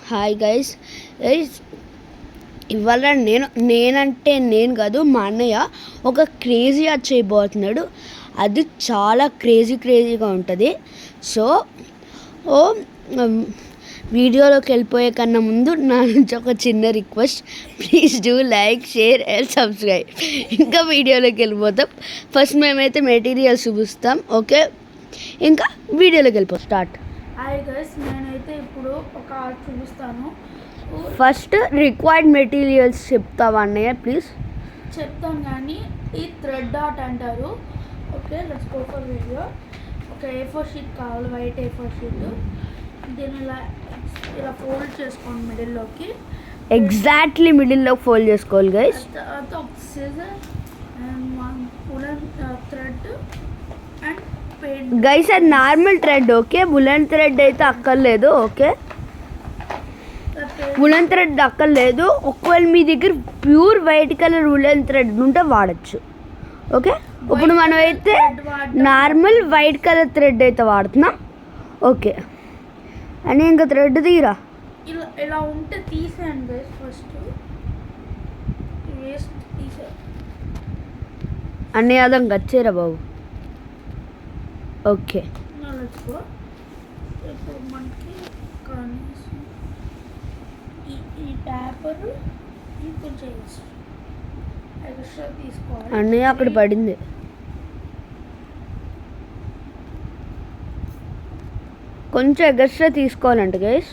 Hi guys guys ఇవాళ నేను కాదు మా అన్నయ్య ఒక క్రేజీ అది చేయబోతున్నాడు. అది చాలా క్రేజీగా ఉంటుంది. సో ఓ వీడియోలోకి వెళ్ళిపోయే కన్నా ముందు నా నుంచి ఒక చిన్న request, please do like, share and subscribe. ఇంకా వీడియోలోకి వెళ్ళిపోతాం. ఫస్ట్ మేమైతే మెటీరియల్స్ చూపిస్తాం. ఓకే, ఇంకా వీడియోలోకి వెళ్ళిపోతాం. స్టార్ట్. హాయ్ గైస్, నేనైతే ఇప్పుడు ఒక ఆర్ట్ చూపిస్తాను. ఫస్ట్ రిక్వైర్డ్ మెటీరియల్స్ చెప్తావా అన్నయ్య ప్లీజ్? చెప్తాను, కానీ ఈ థ్రెడ్ ఆర్ట్ అంటారు. Okay, let's go for video. ఒక A4 షీట్ కావాలి, వైట్ A4 షీట్. దీన్ని ఇలా ఫోల్డ్ చేసుకోండి మిడిల్లోకి. ఎగ్జాక్ట్లీ మిడిల్లో ఫోల్డ్ చేసుకోవాలి గైస్. తర్వాత ఒక scissor and one woollen thread and paint. Guys అది normal thread, okay? Woollen thread అయితే అక్కర్లేదు. ఓకే, ఉలెన్ థ్రెడ్ అక్కర్లేదు. ఒకవేళ మీ దగ్గర pure white colour woollen thread ఉంటే వాడచ్చు. ఓకే, ఇప్పుడు మనం అయితే నార్మల్ వైట్ కలర్ థ్రెడ్ అయితే వాడుతున్నాం. ఓకే, అని ఇంకా థ్రెడ్ తీరా ఇలా ఉంటే తీసేయండి గైస్. ఫస్ట్ వేస్ట్ తీసే అన్నీ అదం వచ్చేరా బాబు. ఓకే, ఇప్పుడు మనకి కనీసం ఈ పేపర్ కొంచెం ఎక్స్ట్రా తీసుకోవాలి. అన్నీ అక్కడ పడింది. కొంచెం ఎక్స్ట్రా తీసుకోవాలంట గైస్.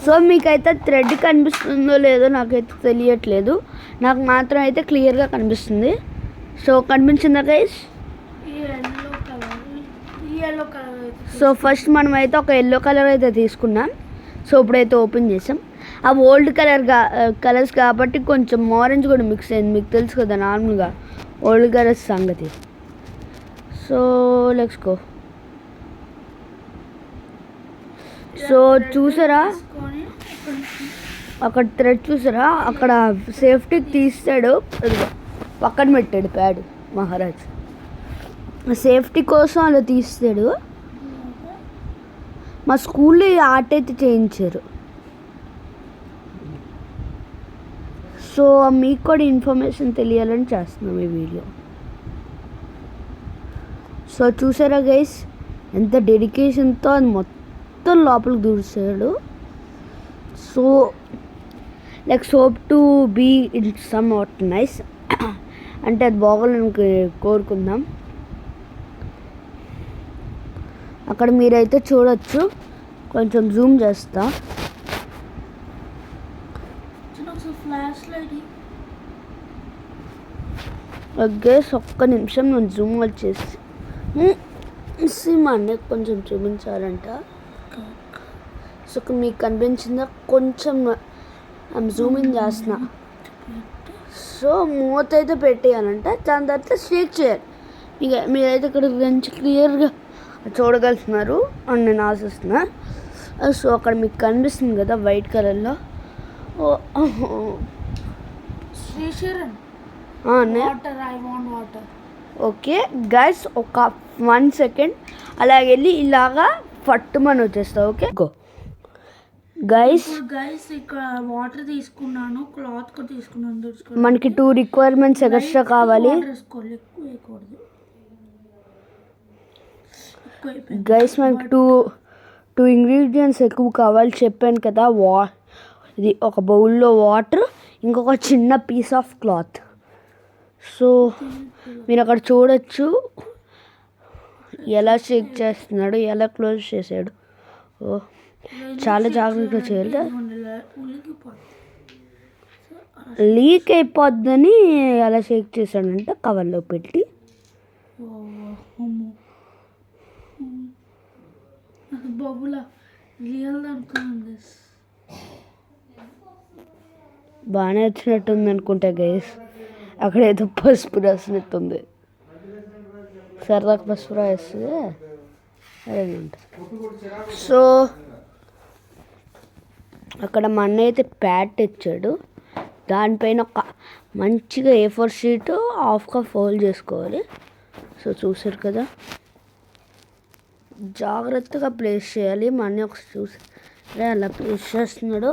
సో మీకైతే థ్రెడ్ కనిపిస్తుందో లేదో నాకైతే తెలియట్లేదు. నాకు మాత్రం అయితే క్లియర్గా కనిపిస్తుంది. సో కనిపించిందా గైస్? సో ఫస్ట్ మనం అయితే ఒక ఎల్లో కలర్ అయితే తీసుకున్నాం. సో ఇప్పుడైతే ఓపెన్ చేసాం. ఆ ఓల్డ్ కలర్స్ కాబట్టి కొంచెం ఆరెంజ్ కూడా మిక్స్ అయింది. మీకు తెలుసు కదా నార్మల్గా ఓల్డ్ కలర్స్ సంగతి. So let's go. సో చూసారా అక్కడ థ్రెడ్ చూసారా? అక్కడ సేఫ్టీ తీస్తాడు, పక్కన పెట్టాడు ప్యాడ్ మహారాజ్. సేఫ్టీ కోసం అలా తీస్తాడు. మా స్కూల్లో ఈ ఆర్ట్ అయితే చేయించారు. సో మీకు కూడా ఇన్ఫర్మేషన్ తెలియాలని చేస్తున్నాం ఈ వీడియో. సో చూసారా గైస్ ఎంత డెడికేషన్తో అది మొత్తం లోపలికి దూర్చాడు. So let's hope to be in somewhat nice. అంటే అది బాగోలని కోరుకుందాం. అక్కడ మీరైతే చూడొచ్చు. కొంచెం జూమ్ చేస్తా. గైస్ ఒక్క నిమిషం నేను జూమ్ వచ్చేసి మా అన్నయ్య కొంచెం చూపించాలంట. సో మీకు కనిపించిందా? కొంచెం జూమింగ్ చేస్తున్నా. సో మూత అయితే పెట్టేయాలంట, దాని తర్వాత షేక్ చేయాలి. మీరైతే ఇక్కడ మంచి క్లియర్గా చూడగలుగుతున్నారు అని నేను ఆశిస్తున్నా. సో అక్కడ మీకు కనిపిస్తుంది కదా వైట్ కలర్లో. ఓకే గైస్, ఒక 1 సెకండ్ అలాగే వెళ్ళి ఇలాగా పట్టుమని వచ్చేస్తా. Okay go guys. ఇక్కడ వాటర్ తీసుకున్నాను, క్లాత్ కూడా తీసుకున్నాను. మనకి 2 రిక్వైర్మెంట్స్ ఎక్స్ట్రా కావాలి గైస్. మనకి టూ ఇంగ్రీడియంట్స్ ఎక్కువ కావాలి చెప్పాను కదా. ఇది ఒక బౌల్లో వాటర్, ఇంకొక చిన్న పీస్ ఆఫ్ క్లాత్. సో మీరు అక్కడ చూడొచ్చు ఎలా షేక్ చేస్తున్నాడు, ఎలా క్లోజ్ చేశాడు. ఓ చాలా జాగ్రత్తగా చేయాలి. లీక్ అయిపోద్దని అలా షేక్ చేశాడంట కవర్లో పెట్టి. బాగానే వచ్చినట్టుంది అనుకుంటా గైస్. అక్కడ ఏదో పసుపు రాసినట్టుంది. సరదాగా పసుపు రాస్తే అదే ఉంటుంది. సో అక్కడ మా అన్నయ్య అయితే ప్యాడ్ తెచ్చాడు. దానిపైన ఒక మంచిగా A4 షీట్ హాఫ్గా ఫోల్డ్ చేసుకోవాలి. సో చూసారు కదా జాగ్రత్తగా ప్లేస్ చేయాలి. మా అన్నీ ఒకసారి చూసి అలా ప్లేస్ చేస్తున్నాడు.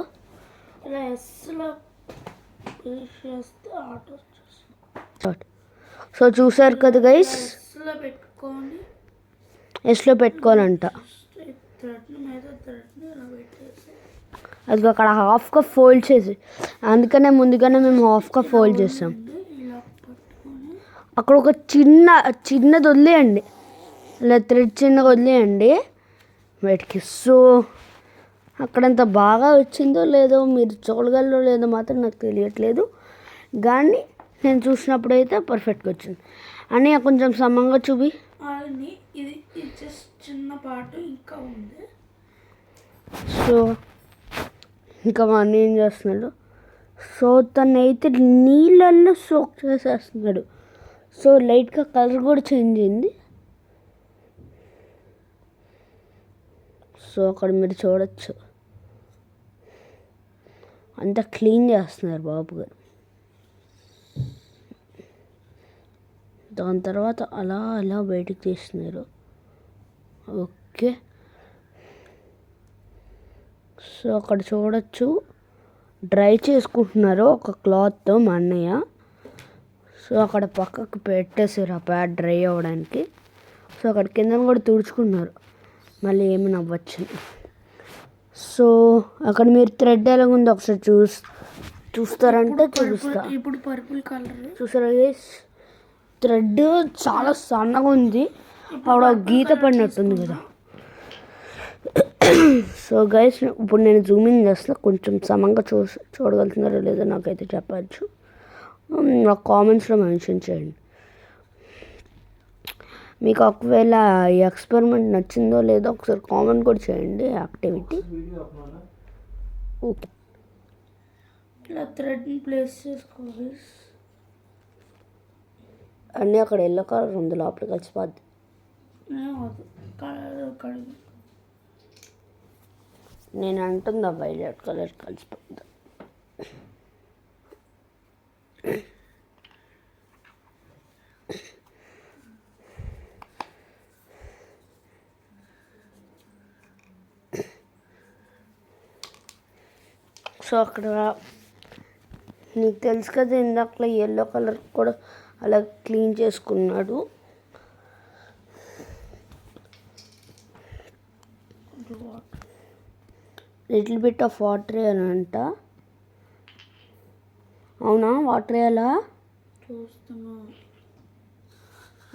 ఇలా ఎస్లో ప్లేస్ చేస్తే ఆటో వచ్చేస్తుంది. సో చూసారు కదా గైస్, ఎస్లో పెట్టుకొని ఎస్లో పెట్టుకోవాలంట. థ్రెడ్ని మీద థ్రెడ్ని ఇలా పెట్టేసి అది అక్కడ హాఫ్గా ఫోల్డ్ చేసి, అందుకనే ముందుగానే మేము హాఫ్గా ఫోల్డ్ చేస్తాం. ఇలా పట్టుకొని అక్కడ ఒక చిన్నది వదిలేయండి, ఇలా థ్రెడ్ చిన్నగా వదిలేయండి బయటికి. సో అక్కడంత బాగా వచ్చిందో లేదో, మీరు చూడగలరో లేదో మాత్రం నాకు తెలియట్లేదు, కానీ నేను చూసినప్పుడైతే పర్ఫెక్ట్గా వచ్చింది. అని కొంచెం సమంగా చూపి. అది ఇది జస్ట్ చిన్న పార్ట్ ఇంకా ఉంది. సో ఇంకా మా అన్న ఏం చేస్తున్నాడు, సో తనైతే నీళ్ళల్లో సోక్ చేసేస్తున్నాడు. సో లైట్గా కలర్ కూడా చేంజ్ అయింది. సో అక్కడ మీరు చూడొచ్చు, అంతా క్లీన్ చేస్తున్నారు బాబు గారు. దాని తర్వాత అలా అలా బయటికి తీస్తున్నారు. ఓకే, సో అక్కడ చూడొచ్చు డ్రై చేసుకుంటున్నారు ఒక క్లాత్తో మా అన్నయ్య. సో అక్కడ పక్కకు పెట్టేసారు ఆ ప్యాడ్ డ్రై అవ్వడానికి. సో అక్కడ కింద కూడా తుడుచుకున్నారు, మళ్ళీ ఏమి నవ్వచ్చు. సో అక్కడ మీరు థ్రెడ్ ఎలాగుందో ఒకసారి చూస్తారంటే చూపిస్తా. ఇప్పుడు పర్పుల్ కలర్ చూసారా గైస్, థ్రెడ్ చాలా సన్నగా ఉంది, అక్కడ గీత పడినట్టుంది కదా. సో గైస్ ఇప్పుడు నేను జూమింగ్ చేస్తా, కొంచెం సమంగా చూడగలుగుతున్నారో లేదో నాకైతే చెప్పచ్చు. నాకు కామెంట్స్లో మెన్షన్ చేయండి. మీకు ఒకవేళ ఈ ఎక్స్పెరిమెంట్ నచ్చిందో లేదో ఒకసారి కామెంట్ కూడా చేయండి. యాక్టివిటీ ఓకే, ఇలా థ్రెడ్ని ప్లేస్ చేసుకోవాలి. అన్నీ అక్కడ ఎల్లో కలర్ ఉంది, లోపల కలిసిపోద్ది. కలర్ నేను అంటుందా వైలెట్ కలర్ కలిసిపోద్ది. సో అక్కడ నీకు తెలుసు కదా, ఇందాక ఎల్లో కలర్ కూడా అలా క్లీన్ చేసుకున్నాడు. లిటిల్ బిట్ ఆఫ్ వాటర్ వేయాలంట. అవునా, వాటర్ వేయాలా? చూస్తున్నా,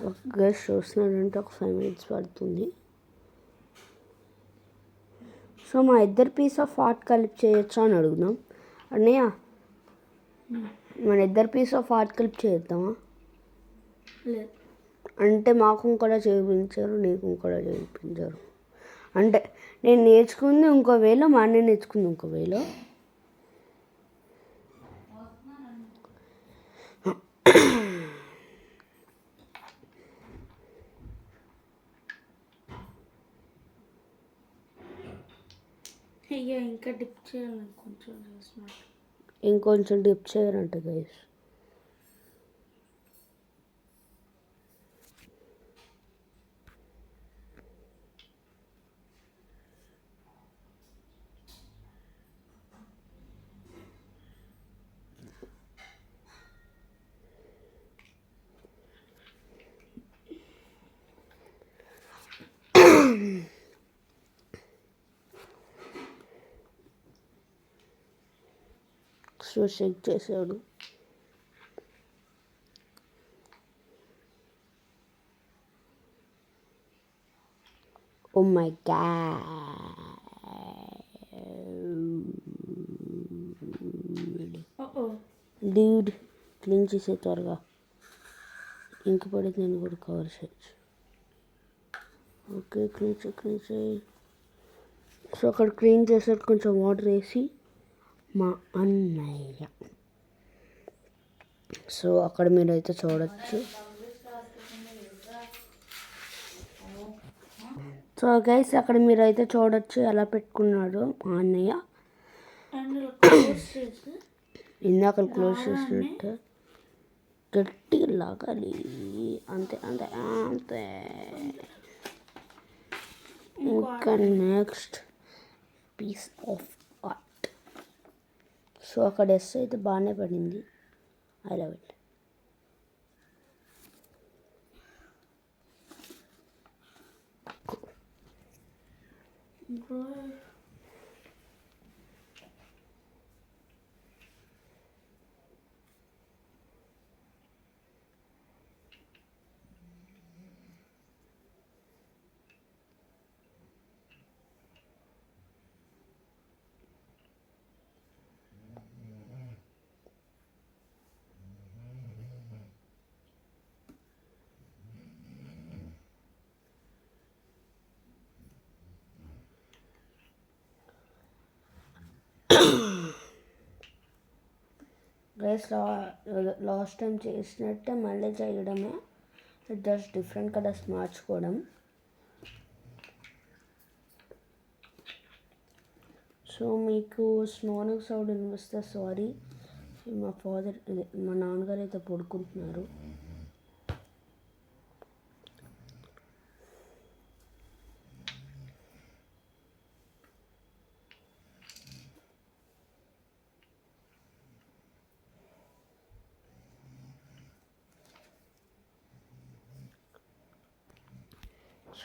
ఒక గైస్ చూస్తున్నాడంటే ఒక 5 minutes పడుతుంది. సో మా ఇద్దరు పీస్ ఆఫ్ ఆర్ట్ కలిపి చేయొచ్చా అని అడుగుదాం. అన్నయ్య, మన ఇద్దరు పీస్ ఆఫ్ ఆర్ట్ కలిపి చేద్దామా? లేదు అంటే మాకు కూడా చేయించారు, నీకు కూడా చేయించారు. అంటే నేను నేర్చుకుంది ఇంకో వేలో, మా అన్నయ్య నేర్చుకుంది ఇంకో వేలో. అయ్యా ఇంకా డిప్ చేయాలి, కొంచెం చేసినట్టు. ఇంకొంచెం డిప్ చేయాలంట గైస్. సో షేక్ చేశాడు. Oh my God, dude clean చేసే త్వరగా, ఇంక పడితే నేను కూడా కవర్ చేయొచ్చు. ఓకే, క్లీన్ చేయి. సో అక్కడ క్లీన్ చేసాక కొంచెం వాటర్ వేసి మా అన్నయ్య. సో అక్కడ మీరైతే చూడొచ్చు. సో గైస్ అక్కడ మీరైతే చూడొచ్చు ఎలా పెట్టుకున్నాడు మా అన్నయ్య. ఇందాక క్లోజ్ చేసినట్టు గట్టిగా లాగాలి, అంతే అంతే అంతే. ఇంకా next piece of art. So అక్కడ ఎస్ అయితే బాగానే పడింది. I love it. Guys last time చేసినట్టే మళ్ళీ చేయడమే, జస్ట్ డిఫరెంట్ కలర్స్ మార్చుకోవడం. సో మీకు స్నోనింగ్ సౌండ్ వినిపిస్తే సారీ, మా నాన్నగారు అయితే పడుకుంటున్నారు.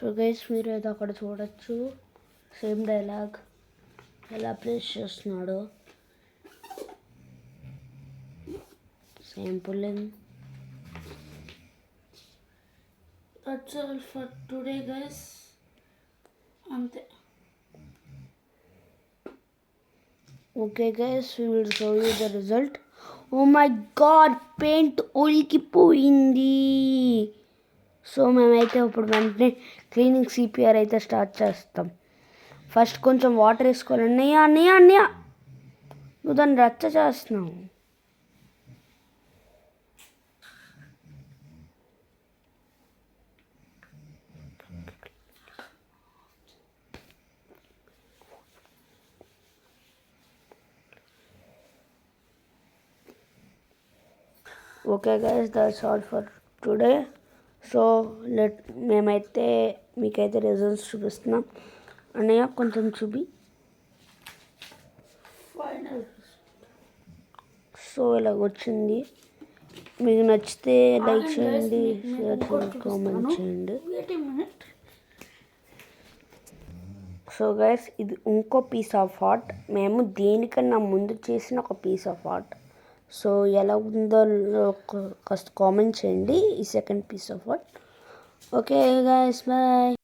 సో గైస్ మీరు అయితే అక్కడ చూడొచ్చు సేమ్ డైలాగ్ ఎలా ప్లేస్ చేస్తున్నాడో. Same pulling. That's all for today guys. అంతే. Okay guys, we will show you the result. Oh my god, paint ఒలికిపోయింది. సో మేమైతే ఇప్పుడు వెంటనే క్లీనింగ్ సిపిఆర్ అయితే స్టార్ట్ చేస్తాం. ఫస్ట్ కొంచెం వాటర్ వేసుకోవాలి. అన్నయ్య నువ్వు దాన్ని రచ్చ చేస్తున్నావు. Okay guys, that's all for today. So మేమైతే మీకైతే రిజల్ట్స్ చూపిస్తున్నాం. అన్నయ్య కొంచెం చూపి. ఫైనల్. సో ఇలా వచ్చింది. మీకు నచ్చితే లైక్ చేయండి, షేర్ చేయండి, కామెంట్ చేయండి. సో గైస్ ఇది ఇంకో పీస్ ఆఫ్ ఆర్ట్. మేము దేనికన్నా ముందు చేసిన ఒక పీస్ ఆఫ్ ఆర్ట్. సో ఎలా ఉందో కాస్త కామెంట్ చేయండి ఈ second piece of art. Okay guys, bye.